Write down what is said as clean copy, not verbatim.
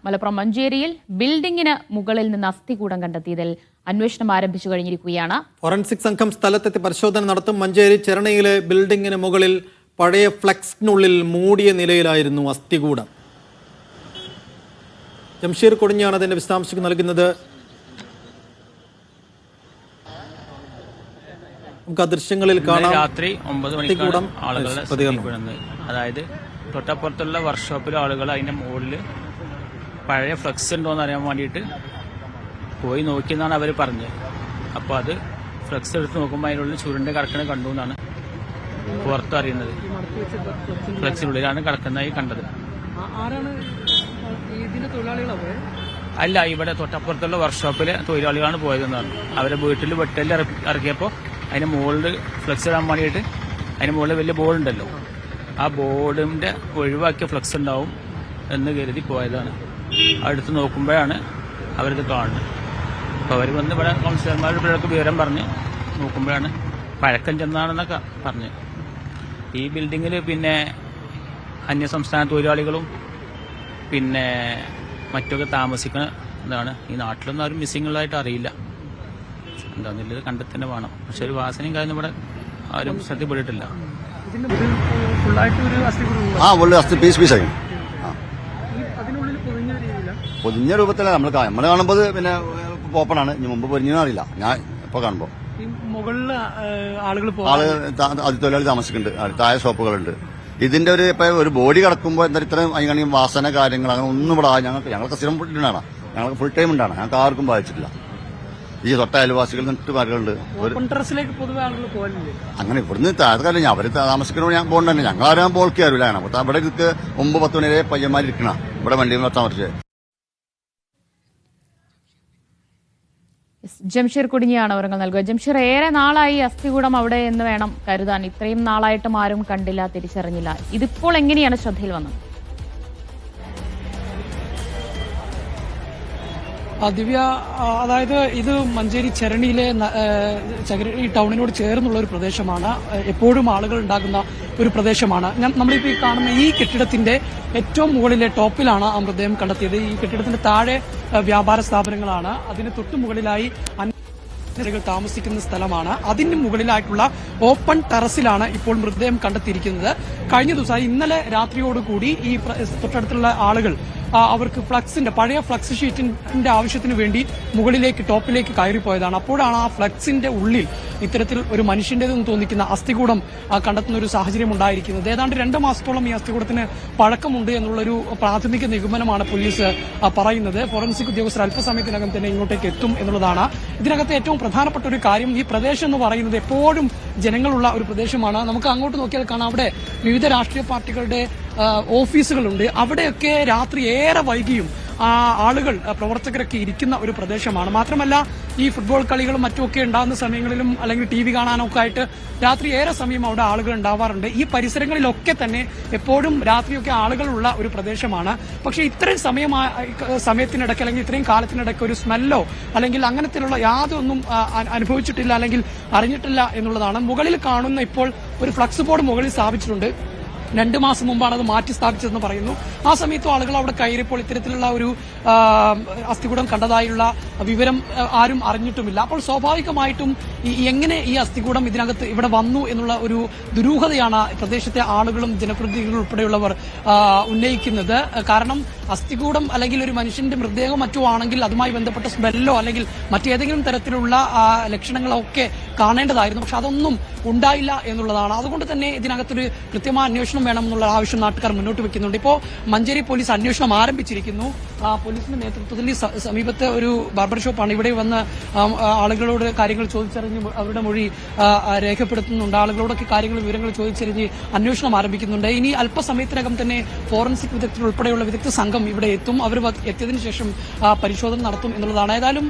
മലപ്പുറം മഞ്ചേരിയിൽ ബിൽഡിംഗിന് മുകളിൽ നിന്ന് അസ്ഥികൂടം കണ്ടെത്തിയതിൽ അന്വേഷണം ആരംഭിച്ചു കഴിഞ്ഞിരിക്കുകയാണ്. ഫോറൻസിക് സംഘം സ്ഥലത്തെത്തി പരിശോധന നടത്തും. മഞ്ചേരി ചെറണിയിലെ ബിൽഡിംഗിന് മുകളിൽ പഴയ ഫ്ലെക്സിനുള്ളിൽ മൂടിയ നിലയിലായിരുന്നു അസ്ഥികൂടം. ജംഷീർ കൊടിഞ്ഞാണ് അതിന്റെ വിശദാംശങ്ങൾ നൽകുന്നത്. നമുക്ക് ആ ദൃശ്യങ്ങളിൽ കാണാം. രാത്രി 9 മണിക്കാണ് ആളുകളുടെ അതായത് തൊട്ടപ്പുറത്തുള്ള വർക്ക്ഷോപ്പിലെ ആളുകൾ അതിന്റെ മുകളിൽ പഴയ ഫ്ലക്സ് ഉണ്ടോ എന്ന് അറിയാൻ വേണ്ടിയിട്ട് പോയി നോക്കിയെന്നാണ് അവർ പറഞ്ഞത്. അപ്പോൾ അത് ഫ്ലക്സ് എടുത്ത് നോക്കുമ്പോൾ അതിനുള്ളിൽ ചുരുണ്ട കിടക്കണ കണ്ടു എന്നാണ് പുറത്ത് അറിയുന്നത്. ഫ്ലക്സിനുള്ളിലാണ് കിടക്കുന്നതായി കണ്ടത്. അല്ല, ഇവിടെ തൊട്ടപ്പുറത്തുള്ള വർക്ക്ഷോപ്പിലെ തൊഴിലാളികളാണ് പോയതെന്നാണ്. അവരെ വീട്ടിൽ വെട്ടലിൽ ഇറക്കിയപ്പോൾ അതിന് മുകളിൽ ഫ്ലക്സ് ഇടാൻ വേണ്ടിയിട്ട് അതിന് മുകളിൽ വലിയ ബോർഡുണ്ടല്ലോ, ആ ബോർഡിന്റെ ഒഴിവാക്കിയ ഫ്ലക്സ് ഉണ്ടാവും എന്ന് കരുതി പോയതാണ്. അടുത്ത് നോക്കുമ്പോഴാണ് അവരിത് കാണുന്നത്. അപ്പോൾ അവർ വന്ന് ഇവിടെ കൗൺസിലർമാരുടെ പിള്ളേർക്ക് വിവരം പറഞ്ഞ് നോക്കുമ്പോഴാണ് പഴക്കം ചെന്നാണെന്നൊക്കെ പറഞ്ഞ്. ഈ ബിൽഡിങ്ങിൽ പിന്നെ അന്യസംസ്ഥാന തൊഴിലാളികളും പിന്നെ മറ്റൊക്കെ താമസിക്കുന്ന ഇതാണ്. ഈ നാട്ടിലൊന്നും ആരും മിസ്സിംഗ് ഉള്ളതായിട്ട് അറിയില്ല. എന്താണെന്നുള്ളത് കണ്ടെത്തന്നെ വേണം. പക്ഷെ ഒരു വാസനയും കാര്യം ഇവിടെ ആരും ശ്രദ്ധപ്പെട്ടിട്ടില്ല. പൊതിഞ്ഞ രൂപത്തില നമ്മൾ കാണുമ്പോൾ പിന്നെ ഓപ്പണാണ്. ഇനി മുമ്പ് പൊരിഞ്ഞെന്ന് അറിയില്ല. ഞാൻ ഇപ്പൊ കാണുമ്പോ തൊഴിലാളി താമസിക്കുന്നുണ്ട്, താഴെ ഷോപ്പുകളുണ്ട്. ഇതിന്റെ ഒരു ബോഡി കിടക്കുമ്പോ എന്താ ഇത്രയും അതിന് വാസന കാര്യങ്ങൾ അങ്ങനെ ഒന്നും ഇവിടെ ഞങ്ങൾക്ക് സ്ഥിരം ഫുഡിനാണ്, ഞങ്ങൾക്ക് ഫുൾ ടൈം ഉണ്ടാണ്. ഞങ്ങൾക്ക് ആർക്കും ബാധിച്ചിട്ടില്ല. ഈ തൊട്ട അയൽവാസികൾ മറ്റുമാരുണ്ട്. അങ്ങനെ ഇവിടുന്ന് താഴെ അവര് താമസിക്കുന്ന ഞാൻ പോകണ്ട തന്നെ. ഞങ്ങളാരും ബോൾക്ക് കയറില്ല. അവിടെ ഇതൊക്കെ 9-10 മണി വരെ പയ്യന്മാരിക്കണ ഇവിടെ വണ്ടി നിർത്താൻ പറ്റില്ല. ജംഷീർ കുടിഞ്ഞിയാണ് വിവരങ്ങൾ നൽകുക. ജംഷീർ, ഏറെ നാളായി അസ്ഥികൂടം അവിടെ എന്ന് വേണം കരുതാൻ. ഇത്രയും നാളായിട്ടും ആരും കണ്ടില്ല, തിരിച്ചറിഞ്ഞില്ല. ഇതിപ്പോൾ എങ്ങനെയാണ് ശ്രദ്ധയിൽ വന്നത്? ദിവ്യ, അതായത് ഇത് മഞ്ചേരി ചെറണിയിലെ ഈ ടൗണിനോട് ചേർന്നുള്ള ഒരു പ്രദേശമാണ്. എപ്പോഴും ആളുകൾ ഉണ്ടാകുന്ന ഒരു പ്രദേശമാണ്. നമ്മളിപ്പോൾ ഈ കാണുന്ന ഈ കെട്ടിടത്തിന്റെ ഏറ്റവും മുകളിലെ ടോപ്പിലാണ് ആ മൃതദേഹം കണ്ടെത്തിയത്. ഈ കെട്ടിടത്തിന്റെ താഴെ വ്യാപാര സ്ഥാപനങ്ങളാണ്. അതിന് തൊട്ടു മുകളിലായി താമസിക്കുന്ന സ്ഥലമാണ്. അതിന് മുകളിലായിട്ടുള്ള ഓപ്പൺ ടെറസിലാണ് ഇപ്പോൾ മൃതദേഹം കണ്ടെത്തിയിരിക്കുന്നത്. കഴിഞ്ഞ ദിവസം ഇന്നലെ രാത്രിയോടുകൂടി ഈ തൊട്ടടുത്തുള്ള ആളുകൾ അവർക്ക് പഴയ ഫ്ലക്സ് ഷീറ്റിന്റെ ആവശ്യത്തിന് വേണ്ടി മുകളിലേക്ക് ടോപ്പിലേക്ക് കയറിപ്പോയതാണ്. അപ്പോഴാണ് ആ ഫ്ലക്സിന്റെ ഉള്ളിൽ ഇത്തരത്തിൽ ഒരു മനുഷ്യന്റേതെന്ന് തോന്നിക്കുന്ന അസ്ഥികൂടം കണ്ടെത്തുന്ന ഒരു സാഹചര്യം ഉണ്ടായിരിക്കുന്നത്. ഏതാണ്ട് 2 മാസത്തോളം ഈ അസ്ഥികൂടത്തിന് പഴക്കമുണ്ട് എന്നുള്ളൊരു പ്രാഥമിക നിഗമനമാണ് പോലീസ് പറയുന്നത്. ഫോറൻസിക് ഉദ്യോഗസ്ഥർ അല്പസമയത്തിനകം തന്നെ ഇങ്ങോട്ടേക്ക് എത്തും എന്നുള്ളതാണ്. ഇതിനകത്ത് ഏറ്റവും പ്രധാനപ്പെട്ട ഒരു കാര്യം, ഈ പ്രദേശം എന്ന് പറയുന്നത് എപ്പോഴും ജനങ്ങളുള്ള ഒരു പ്രദേശമാണ്. നമുക്ക് അങ്ങോട്ട് നോക്കിയാൽ കാണാം, അവിടെ വിവിധ രാഷ്ട്രീയ പാർട്ടികളുടെ ഓഫീസുകളുണ്ട്. അവിടെയൊക്കെ രാത്രി ഏറെ വൈകിയും ആളുകൾ, പ്രവർത്തകരൊക്കെ ഇരിക്കുന്ന ഒരു പ്രദേശമാണ്. മാത്രമല്ല ഈ ഫുട്ബോൾ കളികളും മറ്റുമൊക്കെ ഉണ്ടാകുന്ന സമയങ്ങളിലും അല്ലെങ്കിൽ TV കാണാനൊക്കെ ആയിട്ട് രാത്രി ഏറെ സമയം അവിടെ ആളുകൾ ഉണ്ടാവാറുണ്ട്. ഈ പരിസരങ്ങളിലൊക്കെ തന്നെ എപ്പോഴും രാത്രിയൊക്കെ ആളുകളുള്ള ഒരു പ്രദേശമാണ്. പക്ഷേ ഇത്രയും സമയത്തിനിടയ്ക്ക് അല്ലെങ്കിൽ ഇത്രയും കാലത്തിനിടയ്ക്ക് ഒരു സ്മെല്ലോ അല്ലെങ്കിൽ അങ്ങനത്തിലുള്ള യാതൊന്നും അനുഭവിച്ചിട്ടില്ല അല്ലെങ്കിൽ അറിഞ്ഞിട്ടില്ല എന്നുള്ളതാണ്. മുകളിൽ കാണുന്ന ഇപ്പോൾ ഒരു ഫ്ലക്സ് ബോർഡ് മുകളിൽ സ്ഥാപിച്ചിട്ടുണ്ട്. 2 മാസം മുമ്പാണ് അത് മാറ്റി സ്ഥാപിച്ചതെന്ന് പറയുന്നു. ആ സമയത്തും ആളുകൾ അവിടെ കയറിയപ്പോൾ ഇത്തരത്തിലുള്ള ഒരു അസ്ഥികൂടം കണ്ടതായുള്ള വിവരം ആരും അറിഞ്ഞിട്ടുമില്ല. അപ്പോൾ സ്വാഭാവികമായിട്ടും എങ്ങനെ ഈ അസ്ഥികൂടം ഇതിനകത്ത് ഇവിടെ വന്നു എന്നുള്ള ഒരു ദുരൂഹതയാണ് പ്രദേശത്തെ ആളുകളും ജനപ്രതിനിധികളും ഉൾപ്പെടെയുള്ളവർ ഉന്നയിക്കുന്നത്. കാരണം അസ്ഥികൂടം അല്ലെങ്കിൽ ഒരു മനുഷ്യന്റെ മൃതദേഹം മറ്റോ ആണെങ്കിൽ അതുമായി ബന്ധപ്പെട്ട സ്മെല്ലോ അല്ലെങ്കിൽ മറ്റേതെങ്കിലും തരത്തിലുള്ള ലക്ഷണങ്ങളോ ഒക്കെ കാണേണ്ടതായിരുന്നു. പക്ഷെ അതൊന്നും ഉണ്ടായില്ല എന്നുള്ളതാണ്. അതുകൊണ്ട് തന്നെ ഇതിനകത്തൊരു കൃത്യമായ അന്വേഷണം വേണമെന്നുള്ള ആവശ്യം നാട്ടുകാർ മുന്നോട്ട് വെക്കുന്നുണ്ട്. ഇപ്പോൾ മഞ്ചേരി പോലീസ് അന്വേഷണം ആരംഭിച്ചിരിക്കുന്നു. പോലീസിന്റെ നേതൃത്വത്തിൽ സമീപത്തെ ഒരു ബാർബർ ഷോപ്പാണ്. ഇവിടെ വന്ന് ആളുകളോട് കാര്യങ്ങൾ ചോദിച്ചറിഞ്ഞ് അവരുടെ മൊഴി രേഖപ്പെടുത്തുന്നുണ്ട്. ആളുകളോടൊക്കെ വിവരങ്ങൾ ചോദിച്ചറിഞ്ഞ് അന്വേഷണം ആരംഭിക്കുന്നുണ്ട്. ഇനി അല്പസമയത്തിനകം തന്നെ ഫോറൻസിക് വിദഗ്ധർ ഉൾപ്പെടെയുള്ള വിദഗ്ധ സംഘം ഇവിടെ എത്തും. അവർ എത്തിയതിനു ശേഷം പരിശോധന നടത്തും എന്നുള്ളതാണ്. ഏതായാലും